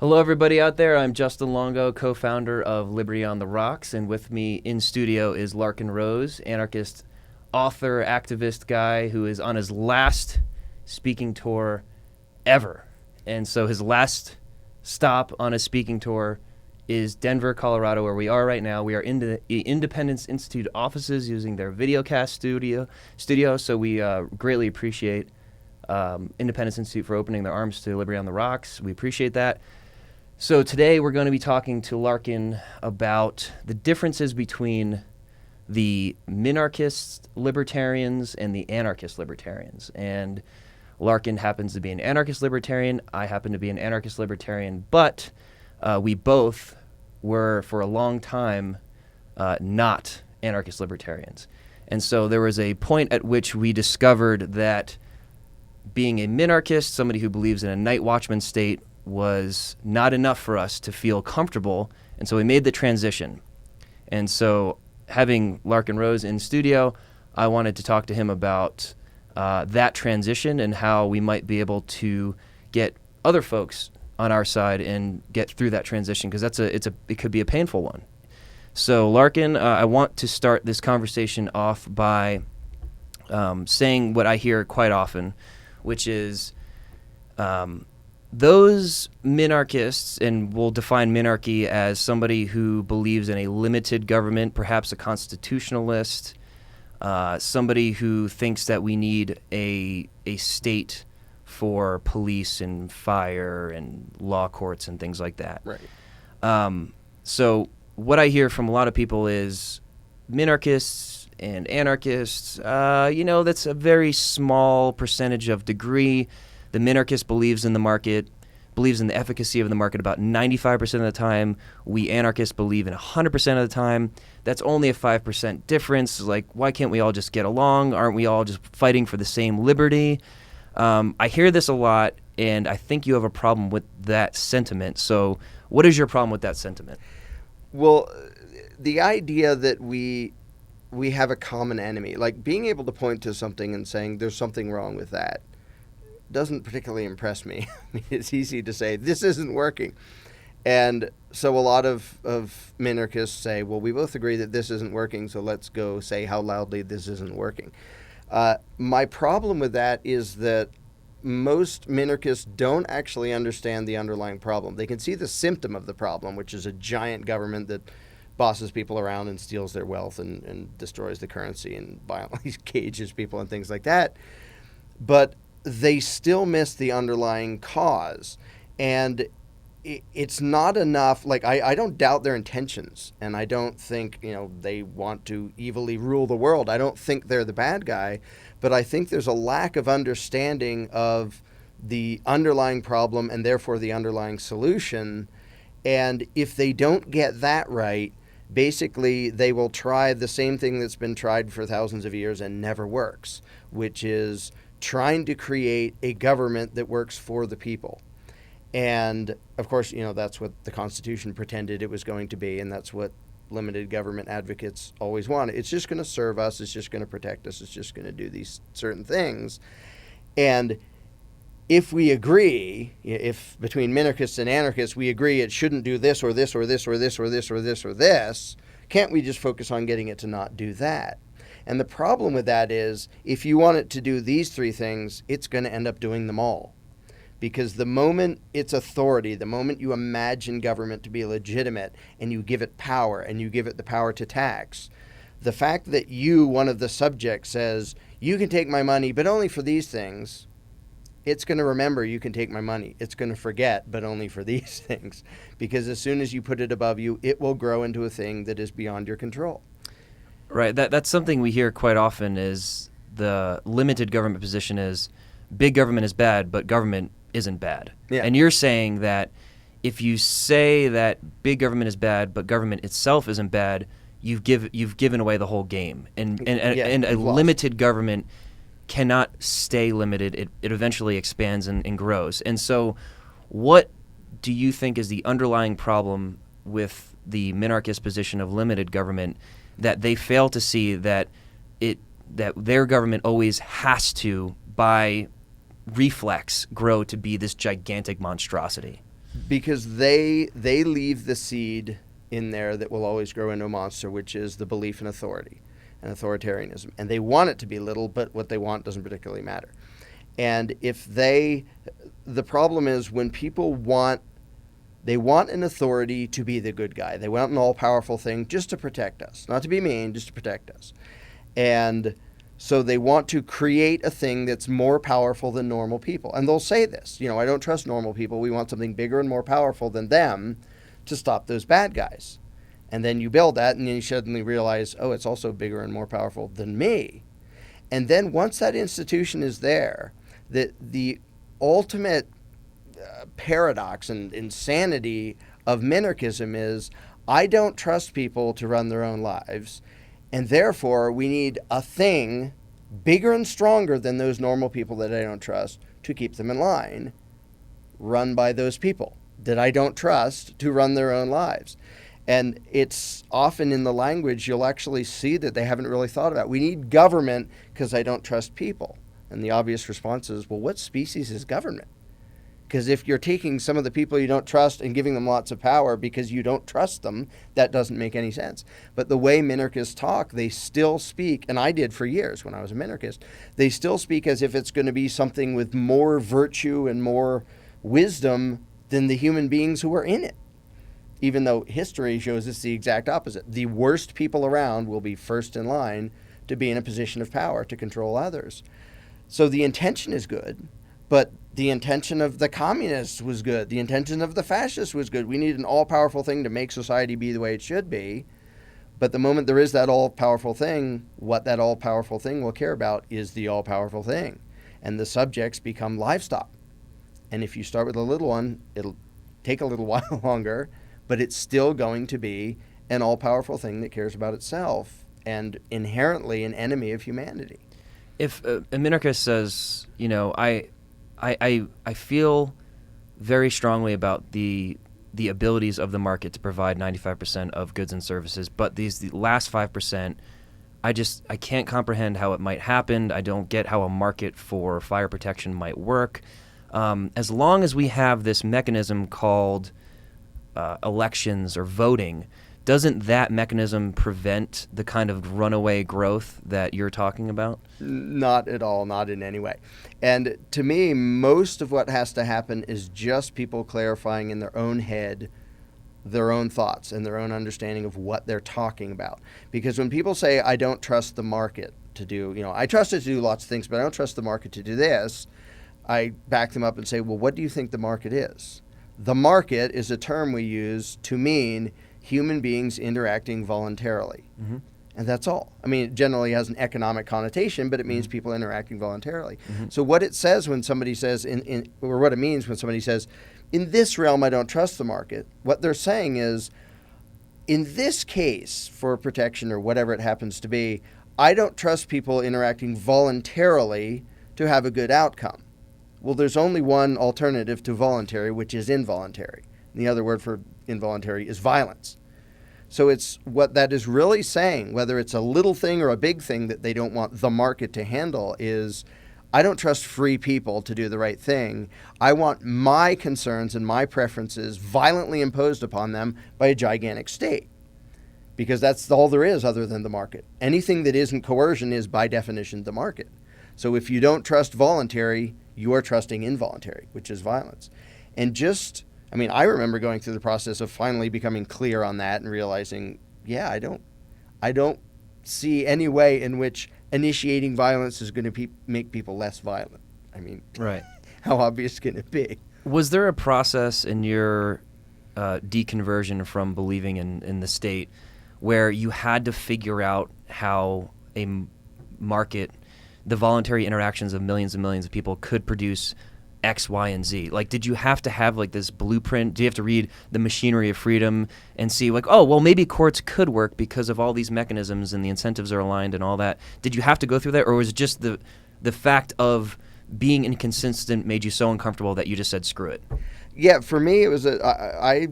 Hello, everybody out there. I'm Justin Longo, co-founder of Liberty on the Rocks, and with me in studio is Larken Rose, anarchist, author, activist guy who is on his last speaking tour ever. And so his last stop on his speaking tour is Denver, Colorado, where we are right now. We are in the Independence Institute offices using their videocast studio. So we greatly appreciate Independence Institute for opening their arms to Liberty on the Rocks. We appreciate that. So today we're going to be talking to Larken about the differences between the minarchist libertarians and the anarchist libertarians. And Larken happens to be an anarchist libertarian. I happen to be an anarchist libertarian, but we both were for a long time not anarchist libertarians. And so there was a point at which we discovered that being a minarchist, somebody who believes in a night watchman state, was not enough for us to feel comfortable, and so we made the transition. And so having Larken Rose in studio, I wanted to talk to him about that transition and how we might be able to get other folks on our side and get through that transition, because it could be a painful one. So Larken, I want to start this conversation off by saying what I hear quite often, which is those minarchists, and we'll define minarchy as somebody who believes in a limited government, perhaps a constitutionalist, somebody who thinks that we need a state for police and fire and law courts and things like that. Right. So what I hear from a lot of people is minarchists and anarchists, that's a very small percentage of degree. The minarchist believes in the market, believes in the efficacy of the market about 95% of the time. We anarchists believe in 100% of the time. That's only a 5% difference. Like, why can't we all just get along? Aren't we all just fighting for the same liberty? I hear this a lot, and I think you have a problem with that sentiment. So what is your problem with that sentiment? Well, the idea that we have a common enemy, like being able to point to something and saying there's something wrong with that, doesn't particularly impress me. I mean, it's easy to say, this isn't working. And so a lot of minarchists say, well, we both agree that this isn't working, so let's go say how loudly this isn't working. My problem with that is that most minarchists don't actually understand the underlying problem. They can see the symptom of the problem, which is a giant government that bosses people around and steals their wealth and destroys the currency and violently cages people and things like that. But they still miss the underlying cause. And it's not enough. Like, I don't doubt their intentions, and I don't think, they want to evilly rule the world. I don't think they're the bad guy, but I think there's a lack of understanding of the underlying problem and therefore the underlying solution. And if they don't get that right, basically they will try the same thing that's been tried for thousands of years and never works, which is trying to create a government that works for the people. And of course, that's what the Constitution pretended it was going to be, and that's what limited government advocates always want. It's just going to serve us, it's just going to protect us, it's just going to do these certain things. And if we agree, if between minarchists and anarchists we agree it shouldn't do this or this or this or this or this or this or this, can't we just focus on getting it to not do that? And the problem with that is, if you want it to do these three things, it's going to end up doing them all. Because the moment it's authority, the moment you imagine government to be legitimate and you give it power and you give it the power to tax, the fact that you, one of the subjects, says, you can take my money, but only for these things, it's going to remember you can take my money. It's going to forget, but only for these things. Because as soon as you put it above you, it will grow into a thing that is beyond your control. Right. That's something we hear quite often, is the limited government position is big government is bad, but government isn't bad. Yeah. And you're saying that if you say that big government is bad, but government itself isn't bad, you've given away the whole game. And a limited government cannot stay limited. It eventually expands and grows. And so what do you think is the underlying problem with the minarchist position of limited government, that they fail to see that their government always has to, by reflex, grow to be this gigantic monstrosity? Because they leave the seed in there that will always grow into a monster, which is the belief in authority and authoritarianism. And they want it to be little, but what they want doesn't particularly matter. And the problem is when people they want an authority to be the good guy. They want an all-powerful thing just to protect us. Not to be mean, just to protect us. And so they want to create a thing that's more powerful than normal people. And they'll say this, I don't trust normal people. We want something bigger and more powerful than them to stop those bad guys. And then you build that, and then you suddenly realize, oh, it's also bigger and more powerful than me. And then once that institution is there, the ultimate paradox and insanity of minarchism is, I don't trust people to run their own lives, and therefore we need a thing bigger and stronger than those normal people that I don't trust to keep them in line, run by those people that I don't trust to run their own lives. And it's often in the language you'll actually see that they haven't really thought about. We need government because I don't trust people. And the obvious response is, well, what species is government? Because if you're taking some of the people you don't trust and giving them lots of power because you don't trust them, that doesn't make any sense. But the way minarchists talk, they still speak, and I did for years when I was a minarchist, they still speak as if it's going to be something with more virtue and more wisdom than the human beings who are in it. Even though history shows us the exact opposite. The worst people around will be first in line to be in a position of power to control others. So the intention is good, but the intention of the communists was good. The intention of the fascists was good. We need an all-powerful thing to make society be the way it should be. But the moment there is that all-powerful thing, what that all-powerful thing will care about is the all-powerful thing. And the subjects become livestock. And if you start with a little one, it'll take a little while longer, but it's still going to be an all-powerful thing that cares about itself and inherently an enemy of humanity. If a minarchist says, I feel very strongly about the abilities of the market to provide 95% of goods and services, but the last 5%, I can't comprehend how it might happen. I don't get how a market for fire protection might work. As long as we have this mechanism called elections or voting, doesn't that mechanism prevent the kind of runaway growth that you're talking about? Not at all, not in any way. And to me, most of what has to happen is just people clarifying in their own head their own thoughts and their own understanding of what they're talking about. Because when people say, I don't trust the market to do, I trust it to do lots of things, but I don't trust the market to do this, I back them up and say, well, what do you think the market is? The market is a term we use to mean human beings interacting voluntarily. Mm-hmm. And that's all. I mean, it generally has an economic connotation, but it means people interacting voluntarily. Mm-hmm. So what it says when somebody says, or what it means when somebody says, in this realm, I don't trust the market, what they're saying is, in this case, for protection or whatever it happens to be, I don't trust people interacting voluntarily to have a good outcome. Well, there's only one alternative to voluntary, which is involuntary. And the other word for involuntary is violence. So it's what that is really saying, whether it's a little thing or a big thing that they don't want the market to handle, is I don't trust free people to do the right thing. I want my concerns and my preferences violently imposed upon them by a gigantic state. Because that's all there is other than the market. Anything that isn't coercion is by definition the market. So if you don't trust voluntary, you are trusting involuntary, which is violence. And I remember going through the process of finally becoming clear on that and realizing, I don't see any way in which initiating violence is going to make people less violent. Right. How obvious can it be? Was there a process in your deconversion from believing in the state where you had to figure out how a market, the voluntary interactions of millions and millions of people could produce X, Y, and Z? Like, did you have to have this blueprint? Do you have to read The Machinery of Freedom and see maybe courts could work because of all these mechanisms and the incentives are aligned and all that? Did you have to go through that, or was it just the fact of being inconsistent made you so uncomfortable that you just said screw it? Yeah, for me it was I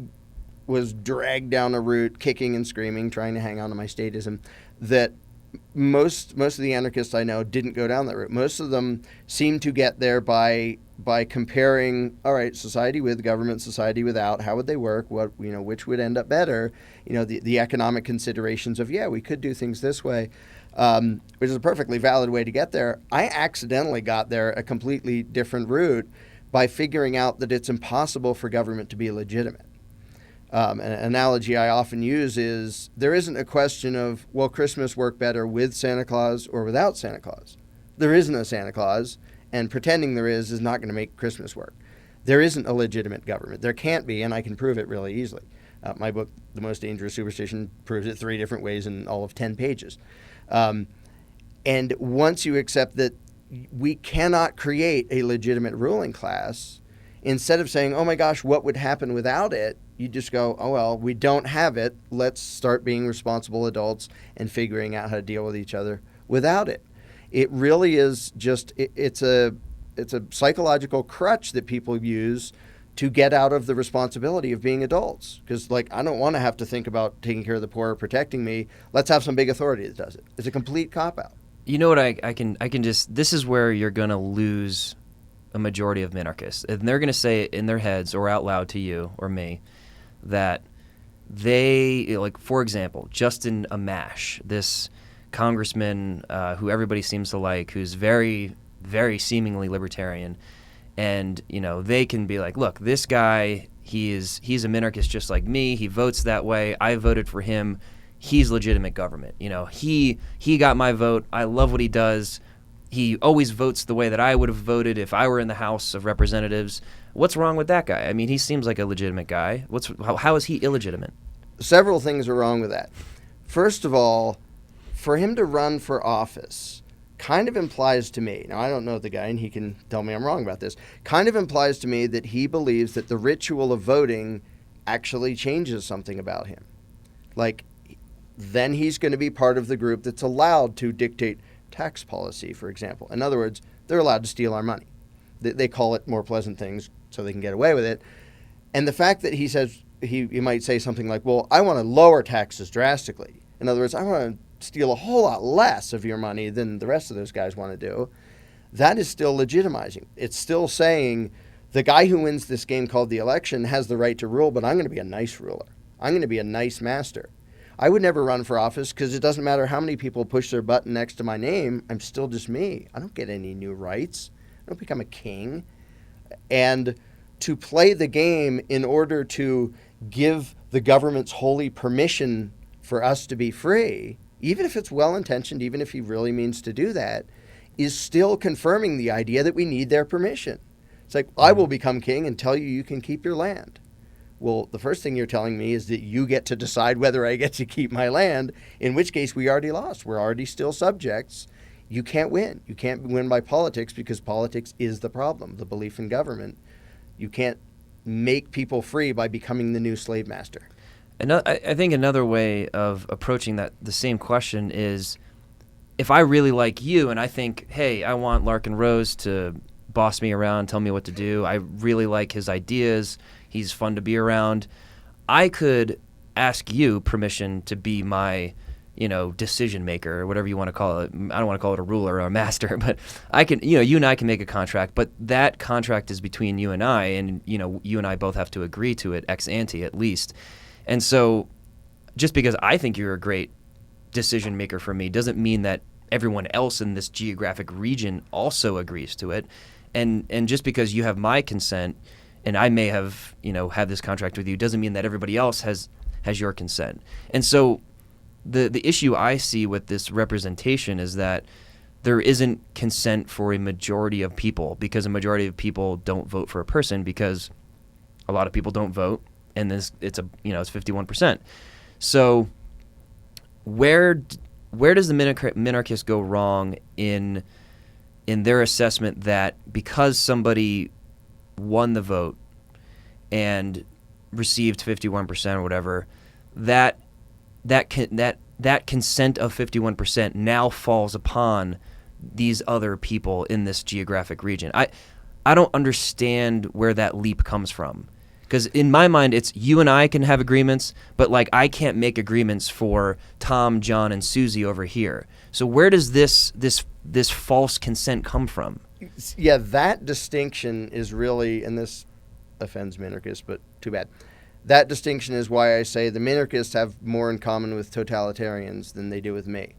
was dragged down a route, kicking and screaming, trying to hang on to my statism, that most of the anarchists I know didn't go down that route. Most of them seem to get there by comparing, all right, society with government, society without, how would they work? What, which would end up better? The economic considerations of, we could do things this way, which is a perfectly valid way to get there. I accidentally got there a completely different route by figuring out that it's impossible for government to be legitimate. An analogy I often use is there isn't a question of, will Christmas work better with Santa Claus or without Santa Claus? There isn't a Santa Claus, and pretending there is not going to make Christmas work. There isn't a legitimate government. There can't be, and I can prove it really easily. My book, The Most Dangerous Superstition, proves it 3 different ways in all of 10 pages. And once you accept that we cannot create a legitimate ruling class, instead of saying, oh my gosh, what would happen without it? You just go, oh, well, we don't have it. Let's start being responsible adults and figuring out how to deal with each other without it. It really is just, it's a psychological crutch that people use to get out of the responsibility of being adults. Because, I don't want to have to think about taking care of the poor or protecting me. Let's have some big authority that does it. It's a complete cop-out. You know what, I can just, this is where you're going to lose a majority of minarchists. And they're going to say it in their heads or out loud to you or me that they, for example, Justin Amash, this congressman who everybody seems to like, who's very, very seemingly libertarian, and, they can be like, look, this guy, he's a minarchist just like me. He votes that way. I voted for him. He's legitimate government. He got my vote. I love what he does. He always votes the way that I would have voted if I were in the House of Representatives. What's wrong with that guy? I mean, he seems like a legitimate guy. How is he illegitimate? Several things are wrong with that. First of all, for him to run for office kind of implies to me, now I don't know the guy and he can tell me I'm wrong about this, kind of implies to me that he believes that the ritual of voting actually changes something about him. Then he's going to be part of the group that's allowed to dictate tax policy, for example. In other words, they're allowed to steal our money. They call it more pleasant things so they can get away with it. And the fact that he says, he might say something like, well, I want to lower taxes drastically. In other words, I want to steal a whole lot less of your money than the rest of those guys want to do. That is still legitimizing. It's still saying the guy who wins this game called the election has the right to rule, but I'm going to be a nice ruler. I'm going to be a nice master. I would never run for office because it doesn't matter how many people push their button next to my name. I'm still just me. I don't get any new rights. I don't become a king. And to play the game in order to give the government's holy permission for us to be free, even if it's well-intentioned, even if he really means to do that, is still confirming the idea that we need their permission. It's like, I will become king and tell you you can keep your land. Well, the first thing you're telling me is that you get to decide whether I get to keep my land, in which case we already lost. We're already still subjects. You can't win. You can't win by politics because politics is the problem, the belief in government. You can't make people free by becoming the new slave master. And I think another way of approaching the same question is, if I really like you and I think, hey, I want Larken Rose to boss me around, tell me what to do, I really like his ideas, he's fun to be around, I could ask you permission to be my, decision maker or whatever you want to call it. I don't want to call it a ruler or a master, but I can, you and I can make a contract, but that contract is between you and I, and, you and I both have to agree to it ex ante at least. And so just because I think you're a great decision maker for me doesn't mean that everyone else in this geographic region also agrees to it. And just because you have my consent and I may have, had this contract with you doesn't mean that everybody else has your consent. And so the issue I see with this representation is that there isn't consent for a majority of people because a majority of people don't vote for a person because a lot of people don't vote. And it's 51%. So where does the minarchist go wrong in their assessment that because somebody won the vote and received 51% or whatever, that consent of 51% now falls upon these other people in this geographic region? I don't understand where that leap comes from. Because in my mind, it's you and I can have agreements, but like I can't make agreements for Tom, John, and Susie over here. So where does this false consent come from? Yeah, that distinction is really, and this offends minarchists, but too bad. That distinction is why I say the minarchists have more in common with totalitarians than they do with me.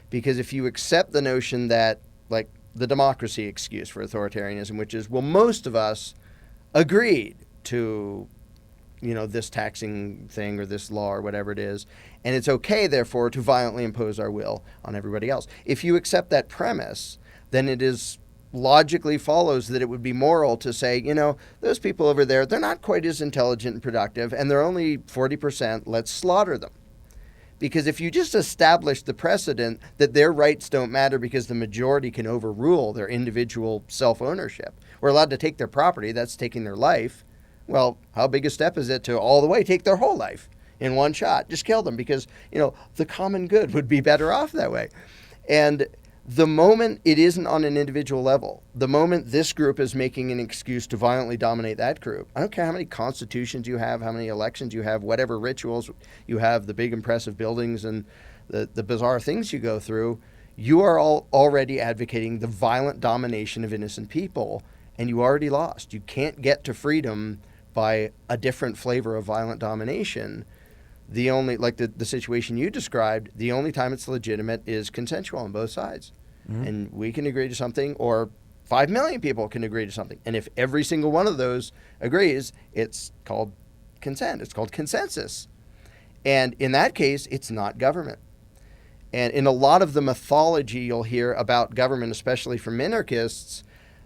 Because if you accept the notion that, like, the democracy excuse for authoritarianism, which is, well, most of us agreed to, this taxing thing or this law or whatever it is, and it's okay, therefore, to violently impose our will on everybody else. If you accept that premise, then it is logically follows that it would be moral to say, those people over there, they're not quite as intelligent and productive, and they're only 40%, let's slaughter them. Because if you just establish the precedent that their rights don't matter because the majority can overrule their individual self-ownership, we're allowed to take their property, that's taking their life, well, how big a step is it to all the way take their whole life in one shot? Just kill them because, the common good would be better off that way. And the moment it isn't on an individual level, the moment this group is making an excuse to violently dominate that group, I don't care how many constitutions you have, how many elections you have, whatever rituals you have, the big impressive buildings and the bizarre things you go through, you are all already advocating the violent domination of innocent people, and you already lost. You can't get to freedom by a different flavor of violent domination. The only, like the situation you described, the only time it's legitimate is consensual on both sides. Mm-hmm. And we can agree to something, or 5 million people can agree to something. And if every single one of those agrees, it's called consent. It's called consensus. And in that case, it's not government. And in a lot of the mythology you'll hear about government, especially from minarchists,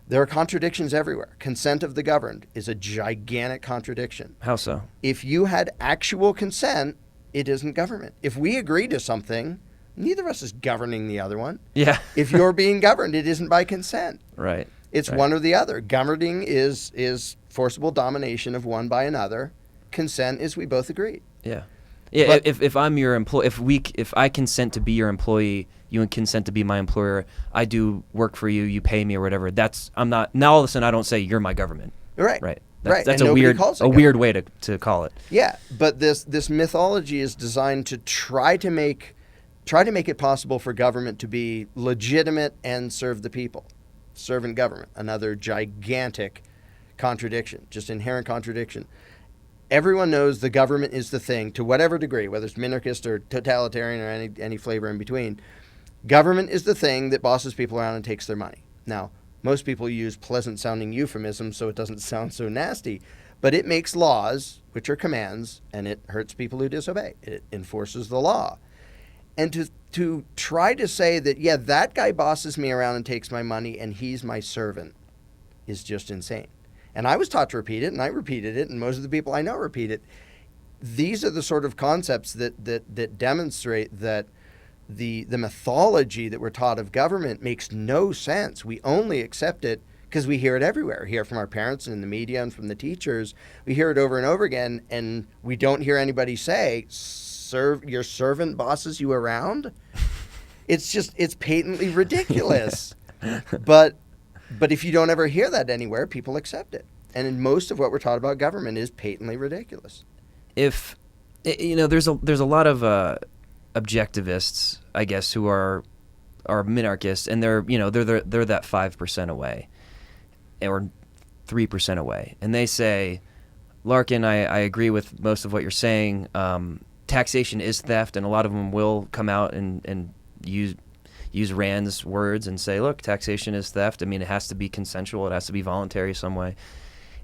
there are contradictions everywhere. Consent of the governed is a gigantic contradiction. How so? If you had actual consent, it isn't government. If we agree to something, neither of us is governing the other one. Yeah. If you're being governed, it isn't by consent. Right. It's right. one or the other. Governing is forcible domination of one by another. Consent is we both agreed. Yeah. Yeah. But if I'm your employee, if I consent to be your employee, you consent to be my employer, I do work for you, you pay me or whatever. I'm not, now all of a sudden I don't say you're my government. Right. Right. Right. That's a weird way to call it. Yeah. But this mythology is designed to try to make it possible for government to be legitimate and serve the people. Servant government, another gigantic contradiction, just inherent contradiction. Everyone knows the government is the thing to whatever degree, whether it's minarchist or totalitarian or any flavor in between. Government is the thing that bosses people around and takes their money. Now, most people use pleasant-sounding euphemisms so it doesn't sound so nasty, but it makes laws, which are commands, and it hurts people who disobey. It enforces the law. And to try to say that, yeah, that guy bosses me around and takes my money and he's my servant is just insane. And I was taught to repeat it, and I repeated it, and most of the people I know repeat it. These are the sort of concepts that demonstrate that the mythology that we're taught of government makes no sense. We only accept it because we hear it everywhere. We hear it from our parents and in the media and from the teachers. We hear it over and over again, and we don't hear anybody say, your servant bosses you around? It's patently ridiculous. But if you don't ever hear that anywhere, people accept it. And in most of what we're taught about government is patently ridiculous. If, there's a lot of objectivists, I guess, who are minarchists, and they're that 5% away, or 3% away, and they say, Larken, I agree with most of what you're saying. Taxation is theft, and a lot of them will come out and use Rand's words and say, look, taxation is theft. I mean, it has to be consensual. It has to be voluntary some way.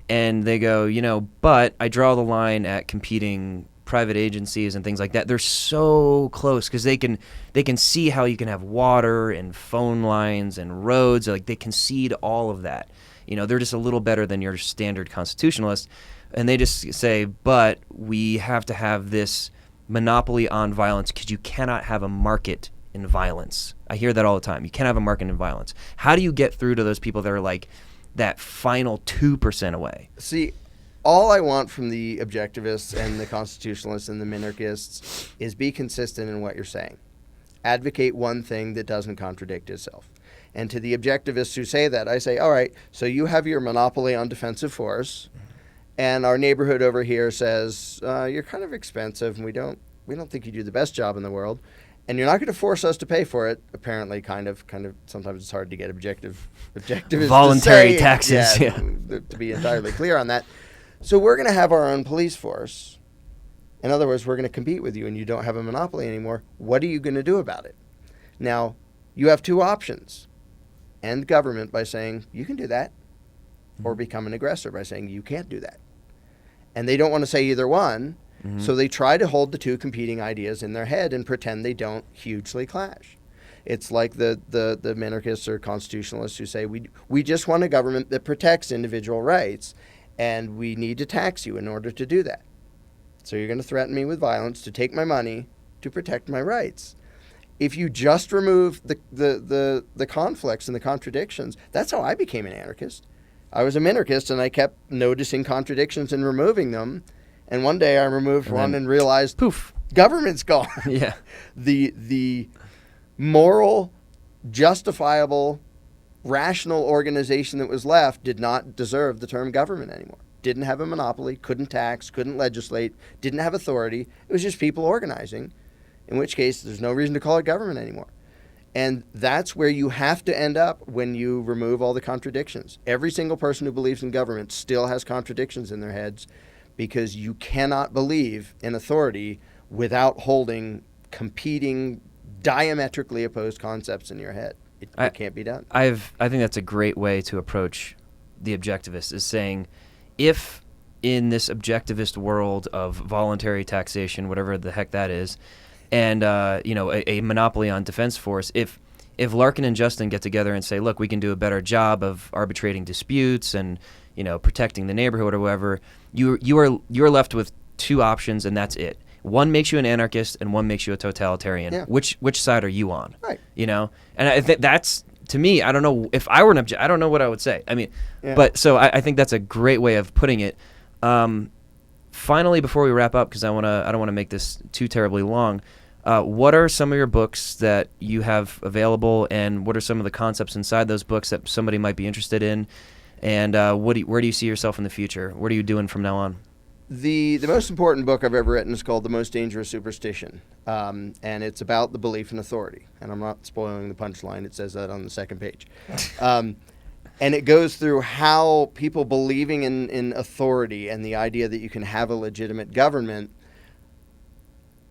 And they go, but I draw the line at competing private agencies and things like that. They're so close because they can see how you can have water and phone lines and roads. Like, they concede all of that. They're just a little better than your standard constitutionalist. And they just say, but we have to have this monopoly on violence because you cannot have a market in violence. I hear that all the time. You can't have a market in violence. How do you get through to those people that are like that final 2% away? See, all I want from the objectivists and the constitutionalists and the minarchists is be consistent in what you're saying. Advocate one thing that doesn't contradict itself. And to the objectivists who say that, I say, all right, so you have your monopoly on defensive force, and our neighborhood over here says, you're kind of expensive, and we don't think you do the best job in the world, and you're not going to force us to pay for it. Apparently, kind of. Sometimes it's hard to get objective voluntary to say, taxes. Yeah. To be entirely clear on that. So we're going to have our own police force. In other words, we're going to compete with you, and you don't have a monopoly anymore. What are you going to do about it? Now, you have two options. End government by saying you can do that, or become an aggressor by saying you can't do that. And they don't want to say either one. So they try to hold the two competing ideas in their head and pretend they don't hugely clash. It's like the minarchists or constitutionalists who say we just want a government that protects individual rights, and we need to tax you in order to do that. So you're going to threaten me with violence to take my money to protect my rights. If you just remove the conflicts and the contradictions, that's how I became an anarchist. I was a minarchist, and I kept noticing contradictions and removing them. And one day I removed one and realized, poof, government's gone. Yeah. The moral, justifiable, rational organization that was left did not deserve the term government anymore. Didn't have a monopoly, couldn't tax, couldn't legislate, didn't have authority. It was just people organizing, in which case there's no reason to call it government anymore. And that's where you have to end up when you remove all the contradictions. Every single person who believes in government still has contradictions in their heads, because you cannot believe in authority without holding competing, diametrically opposed concepts in your head. It can't be done. I think that's a great way to approach the objectivist, is saying, if in this objectivist world of voluntary taxation, whatever the heck that is, and a monopoly on defense force, if Larken and Justin get together and say, look, we can do a better job of arbitrating disputes and protecting the neighborhood or whatever, you're left with two options, and that's it. One makes you an anarchist, and one makes you a totalitarian. Yeah. Which side are you on? Right. And I think that's, to me, I don't know if I were an I don't know what I would say. I mean, but so I think that's a great way of putting it. Finally, before we wrap up, because I don't want to make this too terribly long. What are some of your books that you have available, and what are some of the concepts inside those books that somebody might be interested in? And where do you see yourself in the future? What are you doing from now on? The most important book I've ever written is called The Most Dangerous Superstition, and it's about the belief in authority. And I'm not spoiling the punchline. It says that on the second page. And it goes through how people believing in authority and the idea that you can have a legitimate government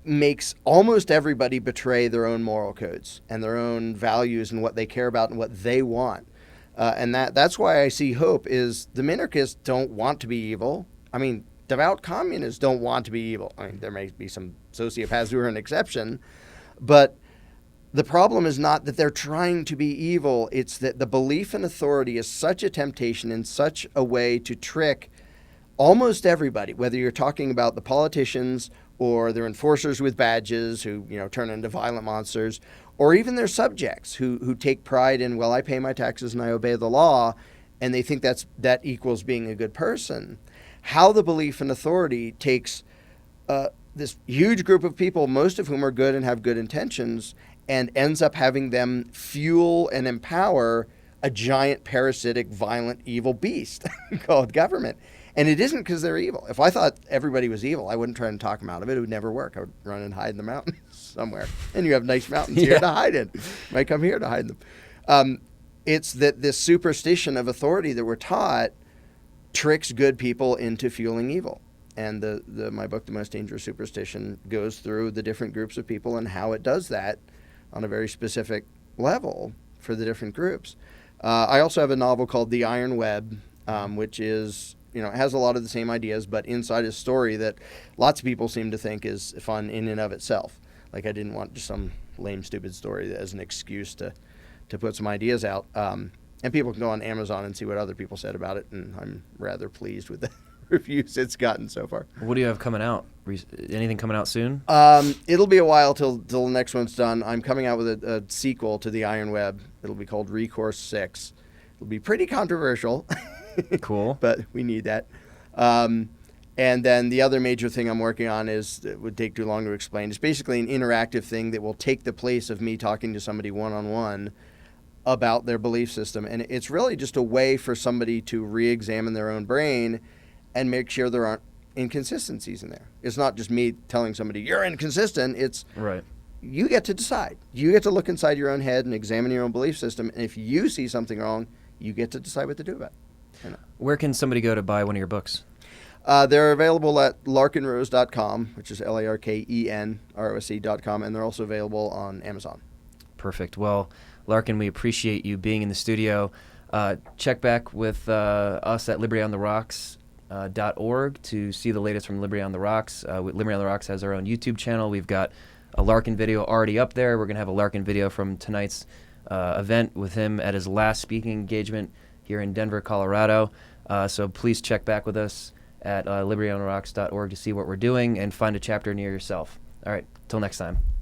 makes almost everybody betray their own moral codes and their own values and what they care about and what they want. And that's why I see hope is the minarchists don't want to be evil. I mean, devout communists don't want to be evil. I mean, there may be some sociopaths who are an exception, but the problem is not that they're trying to be evil. It's that the belief in authority is such a temptation and such a way to trick almost everybody, whether you're talking about the politicians or their enforcers with badges who, turn into violent monsters, or even their subjects who take pride in, well, I pay my taxes and I obey the law, and they think that equals being a good person. How the belief in authority takes this huge group of people, most of whom are good and have good intentions, and ends up having them fuel and empower a giant parasitic, violent, evil beast called government. And it isn't because they're evil. If I thought everybody was evil, I wouldn't try and talk them out of it. It would never work. I would run and hide in the mountains somewhere. And you have nice mountains here to hide in. Might come here to hide them. It's that this superstition of authority that we're taught tricks good people into fueling evil. And my book, The Most Dangerous Superstition, goes through the different groups of people and how it does that on a very specific level for the different groups. I also have a novel called The Iron Web, which is, it has a lot of the same ideas, but inside a story that lots of people seem to think is fun in and of itself. Like, I didn't want just some lame, stupid story as an excuse to put some ideas out. And people can go on Amazon and see what other people said about it, and I'm rather pleased with the reviews it's gotten so far. What do you have coming out? Anything coming out soon? It'll be a while till the next one's done. I'm coming out with a sequel to The Iron Web. It'll be called Recourse 6. It'll be pretty controversial. Cool. But we need that. And then the other major thing I'm working on it would take too long to explain. It's basically an interactive thing that will take the place of me talking to somebody one-on-one about their belief system. And it's really just a way for somebody to re-examine their own brain and make sure there aren't inconsistencies in there. It's not just me telling somebody, you're inconsistent. It's Right. you get to decide. You get to look inside your own head and examine your own belief system. And if you see something wrong, you get to decide what to do about it. You know? Where can somebody go to buy one of your books? They're available at larkenrose.com, which is LARKENROSE.com, and they're also available on Amazon. Perfect. Well, Larken, we appreciate you being in the studio. Check back with us at libertyontherocks.org to see the latest from Liberty on the Rocks. Liberty on the Rocks has our own YouTube channel. We've got a Larken video already up there. We're going to have a Larken video from tonight's event with him at his last speaking engagement here in Denver, Colorado. So please check back with us at libertyontherocks.org to see what we're doing and find a chapter near yourself. All right, till next time.